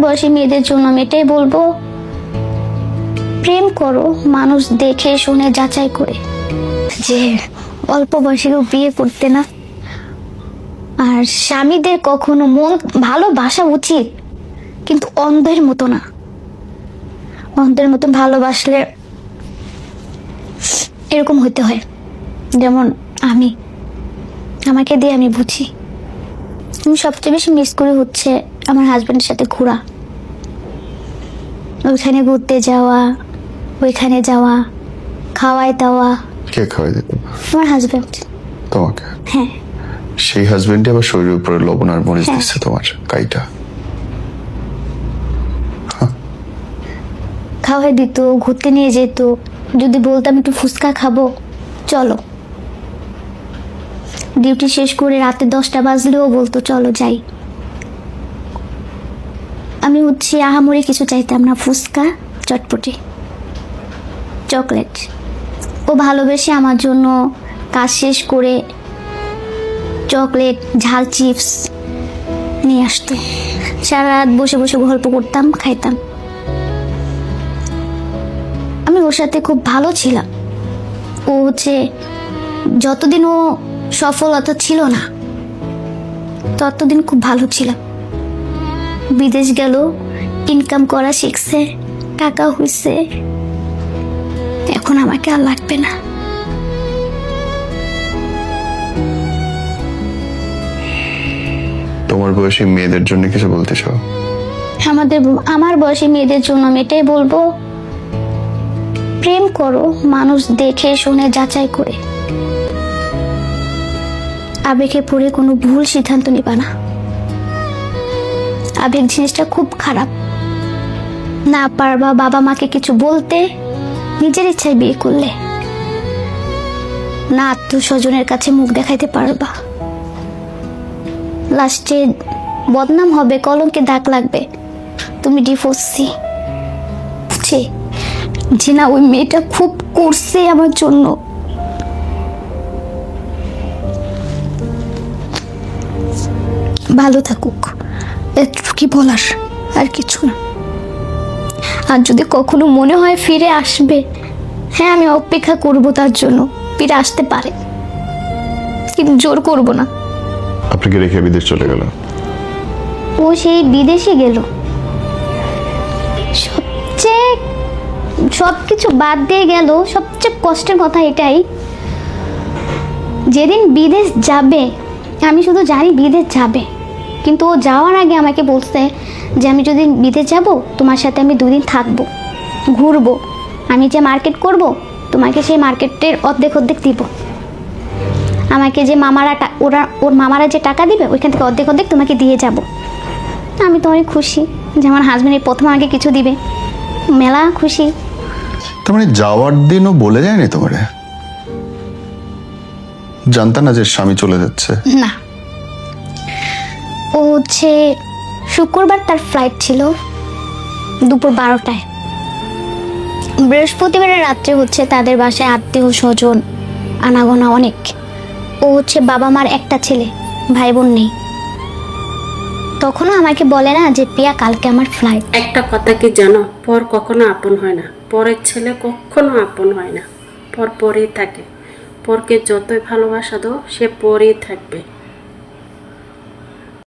বয়সী মেয়েদের জন্য আমি এটাই বলবো, প্রেম করো মানুষ দেখে শুনে যাচাই করে। যে অল্প বয়সে কেউ বিয়ে করতে না। আর স্বামীদের কখনো মন ভালোবাসা উচিত, কিন্তু অন্ধের মতো না। অন্ধের মতো ভালোবাসলে এরকম হতে হয়, যেমন আমাকে দিয়ে আমি বুঝি। আমি সবচেয়ে বেশি মিস করি হচ্ছে আমার হাজবেন্ডের সাথে ঘোরা, ওইখানে ঘুরতে যাওয়া, ওইখানে যাওয়া, খাওয়াই দাওয়া। কে খাওয়াই দিত? আমার হাজবেন্ড। তোমাকে? হ্যাঁ। সেই হাজবেন্ডই আবার শরীরের উপরে লবণ আর মরিচ দিচ্ছে তোমার কাইটা। খাওয়াই দিত, ঘুরতে নিয়ে যেত। যদি বলতাম একটু ফুচকা খাবো, চলো। ডিউটি শেষ করে রাতে 10টা বাজলেও বলতো চলো যাই। আমি হচ্ছে আহামরি কিছু চাইতাম না, ফুচকা, চটপটি, চকলেট। ও ভালোবেসে আমার জন্য কাজ শেষ করে চকলেট, ঝাল চিপস নিয়ে আসতো। সারা রাত বসে বসে গল্প করতাম, খাইতাম। আমি ওর সাথে খুব ভালো ছিলাম। ও হচ্ছে যতদিন ও সফলতা ছিল না ততদিন খুব ভালো ছিলাম। বিদেশ গেল, ইনকাম করা শিখছে, টাকা হইছে, এখন আমাকে আর লাগবে না। তোমার বয়সী মেয়েদের জন্য কিছু বলতে চাও? আমার বয়সী মেয়েদের জন্য আমি এটাই বলবো, প্রেম করো মানুষ দেখে শুনে যাচাই করে। আবেগে পড়ে কোনো ভুল সিদ্ধান্ত নিবা না। আবেগ জিনিসটা খুব খারাপ। না পারবা বাবা মাকে কিছু বলতে, নিজের ইচ্ছায় বিয়ে করলে। না আত্মস্বজনের কাছে মুখ দেখাইতে পারবা। লাস্টে বদনাম হবে, কলঙ্কে দাগ লাগবে, তুমি ডিভোর্সি। যে না ওই মেয়েটা খুব করছে আমার জন্য। ভালো থাকুক, একটু কি বলার, আর কিছু না। আর যদি কখনো মনে হয় ফিরে আসবে, হ্যাঁ আমি অপেক্ষা করব তার জন্য। ফিরে আসতে পারে, কিন্তু জোর করব না। আপনাকে রেখে বিদেশ চলে গেল? ও সেই বিদেশে গেল, সবকিছু বাদ দিয়ে গেল। সবচেয়ে কষ্টের কথা এটাই, যেদিন বিদেশ যাবে, আমি শুধু জানি বিদেশ যাবে, কিন্তু ও যাওয়ার আগে আমাকে বলছে যে আমি যদি বিদেশ যাব তোমার সাথে আমি 2 দিন থাকবো, ঘুরবো। আমি যে মার্কেট করব, তোমাকে সেই মার্কেটের অর্ধেক দিব। আমাকে যে ওর মামারা যে টাকা দিবে, ওইখান থেকে অর্ধেক তোমাকে দিয়ে যাব। আমি তো অনেক খুশি যে আমার হাজবেন্ড প্রথম আগে কিছু দিবে, মেলা খুশি। তার মানে যাওয়ার দিনও বলে যায়নি তোমারে? জানতা না যে স্বামী চলে যাচ্ছে? না, ও হচ্ছে শুক্রবার তার ফ্লাইট ছিল দুপুর 12টায়। বৃহস্পতিবারের রাত্রে হচ্ছে তাদের বাসায় আত্মীয় স্বজন আনাগোনা অনেক। ও হচ্ছে বাবা মার একটা ছেলে, ভাই বোন নেই। তখনও আমাকে বলে না যে প্রিয়া কালকে আমার ফ্লাইট। একটা কথা কি জানো, পর কখনো আপন হয় না। পরের ছেলে কখনো আপন হয় না, পর পরেই থাকে। পরকে যতই ভালোবাসা দাও, সে পরেই থাকবে।